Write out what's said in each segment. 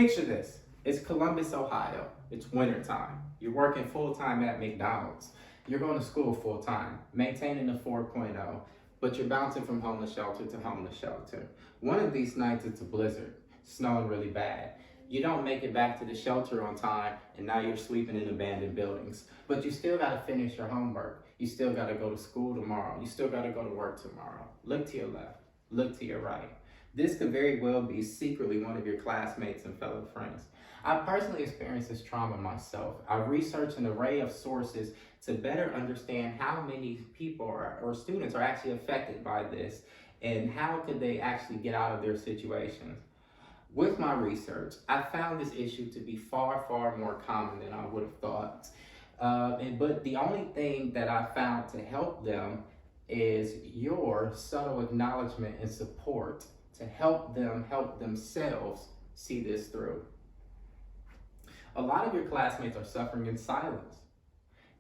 Picture this. It's Columbus, Ohio. It's wintertime. You're working full-time at McDonald's. You're going to school full-time, maintaining a 4.0, but you're bouncing from homeless shelter to homeless shelter. One of these nights it's a blizzard, snowing really bad. You don't make it back to the shelter on time, and now you're sleeping in abandoned buildings. But you still got to finish your homework. You still got to go to school tomorrow. You still got to go to work tomorrow. Look to your left. Look to your right. This could very well be secretly one of your classmates and fellow friends. I personally experienced this trauma myself. I've researched an array of sources to better understand how many people or students are actually affected by this and how could they actually get out of their situations. With my research, I found this issue to be far, far more common than I would have thought. But the only thing that I found to help them is your subtle acknowledgement and support to help them help themselves see this through. A lot of your classmates are suffering in silence,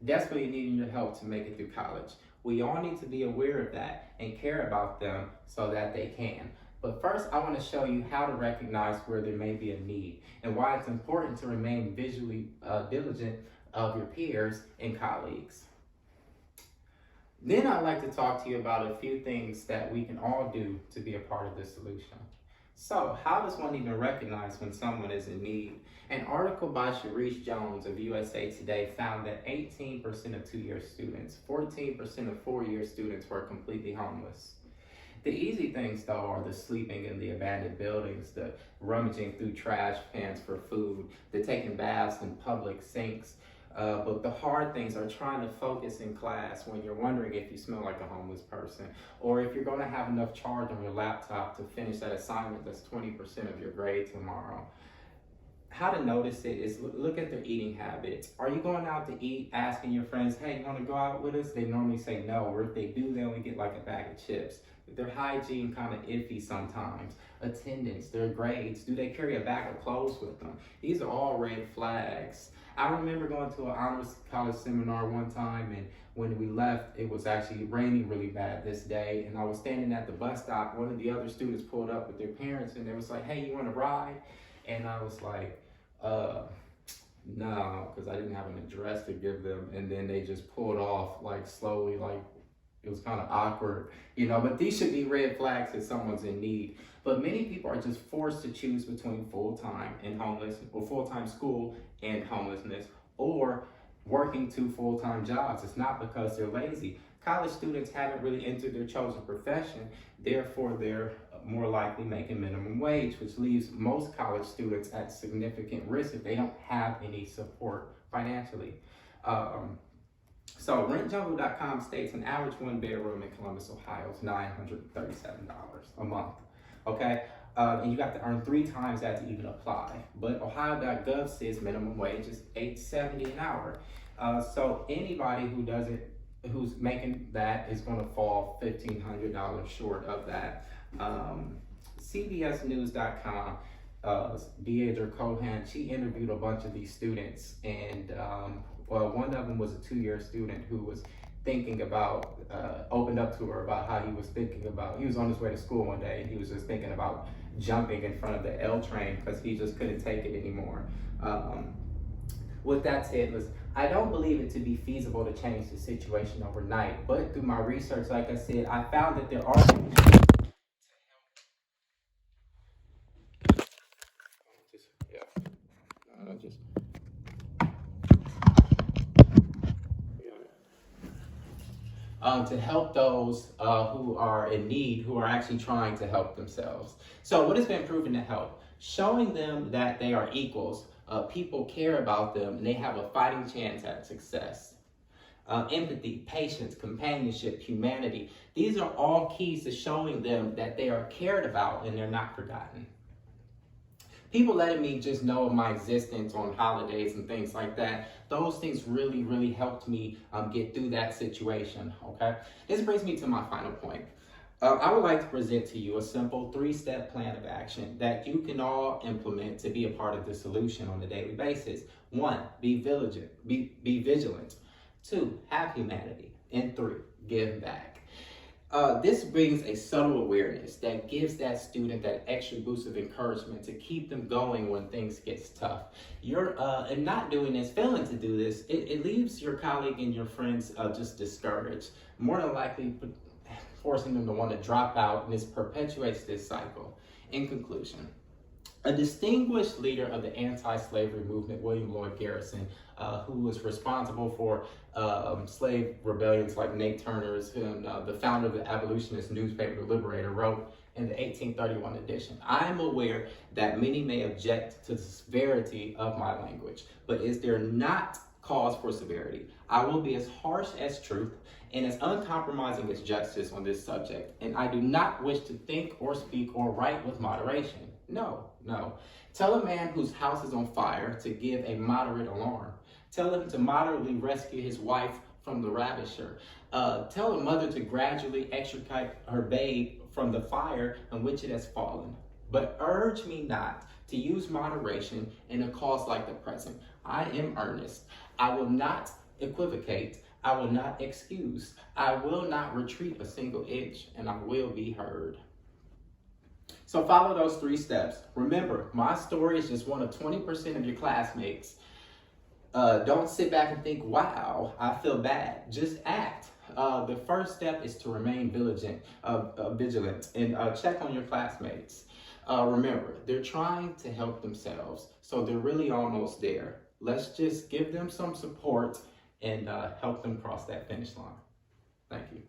desperately needing your help to make it through college. We all need to be aware of that and care about them so that they can. But first, I want to show you how to recognize where there may be a need and why it's important to remain visually diligent of your peers and colleagues. Then I'd like to talk to you about a few things that we can all do to be a part of the solution. So, how does one even recognize when someone is in need? An article by Sharice Jones of USA Today found that 18% of two-year students, 14% of four-year students were completely homeless. The easy things, though, are the sleeping in the abandoned buildings, the rummaging through trash cans for food, the taking baths in public sinks. But the hard things are trying to focus in class when you're wondering if you smell like a homeless person, or if you're going to have enough charge on your laptop to finish that assignment that's 20% of your grade tomorrow. How to notice it is look at their eating habits. Are you going out to eat, asking your friends, hey, you want to go out with us? They normally say no, or if they do, they only get like a bag of chips. Their hygiene kind of iffy sometimes. Attendance, their grades, do they carry a bag of clothes with them? These are all red flags. I remember going to an honors college seminar one time, and when we left, it was actually raining really bad this day, and I was standing at the bus stop. One of the other students pulled up with their parents, and they was like, hey, you want to ride? And I was like, no, because I didn't have an address to give them, and then they just pulled off like slowly, like it was kind of awkward, but these should be red flags if someone's in need. But many people are just forced to choose between full-time and homeless, or full-time school and homelessness, or working two full-time jobs. It's not because they're lazy. College students haven't really entered their chosen profession, therefore they're more likely making minimum wage, which leaves most college students at significant risk if they don't have any support financially. So rentjungle.com states an average one-bedroom in Columbus, Ohio is $937 a month, okay? And you got to earn 3 times that to even apply. But Ohio.gov says minimum wage is $8.70 an hour. So anybody who's making that is going to fall $1,500 short of that. CBSnews.com, Deidre Cohan, she interviewed a bunch of these students, and one of them was a 2-year student who was thinking about, opened up to her about how he was thinking about, he was on his way to school one day and he was just thinking about jumping in front of the L train because he just couldn't take it anymore. With that said, I don't believe it to be feasible to change the situation overnight, but through my research, like I said, I found that there are to help those who are in need, who are actually trying to help themselves. So what has been proven to help? Showing them that they are equals, people care about them, and they have a fighting chance at success. Empathy, patience, companionship, humanity. These are all keys to showing them that they are cared about and they're not forgotten. People letting me just know of my existence on holidays and things like that, those things really, really helped me get through that situation, okay? This brings me to my final point. I would like to present to you a simple 3-step plan of action that you can all implement to be a part of the solution on a daily basis. 1, be vigilant. 2, have humanity. And 3, give back. This brings a subtle awareness that gives that student that extra boost of encouragement to keep them going when things gets tough. And not doing this, failing to do this, it leaves your colleague and your friends just discouraged, more than likely forcing them to want to drop out, and this perpetuates this cycle. In conclusion, a distinguished leader of the anti-slavery movement, William Lloyd Garrison, who was responsible for slave rebellions like Nate Turner's, and the founder of the abolitionist newspaper, The Liberator, wrote in the 1831 edition, "I am aware that many may object to the severity of my language, but is there not cause for severity? I will be as harsh as truth and as uncompromising as justice on this subject, and I do not wish to think or speak or write with moderation. No. Tell a man whose house is on fire to give a moderate alarm. Tell him to moderately rescue his wife from the ravisher. Tell a mother to gradually extricate her babe from the fire in which it has fallen. But urge me not to use moderation in a cause like the present. I am earnest. I will not equivocate. I will not excuse. I will not retreat a single inch, and I will be heard." So follow those 3 steps. Remember, my story is just one of 20% of your classmates. Don't sit back and think, wow, I feel bad. Just act. The first step is to remain vigilant and check on your classmates. Remember, they're trying to help themselves, so they're really almost there. Let's just give them some support and help them cross that finish line. Thank you.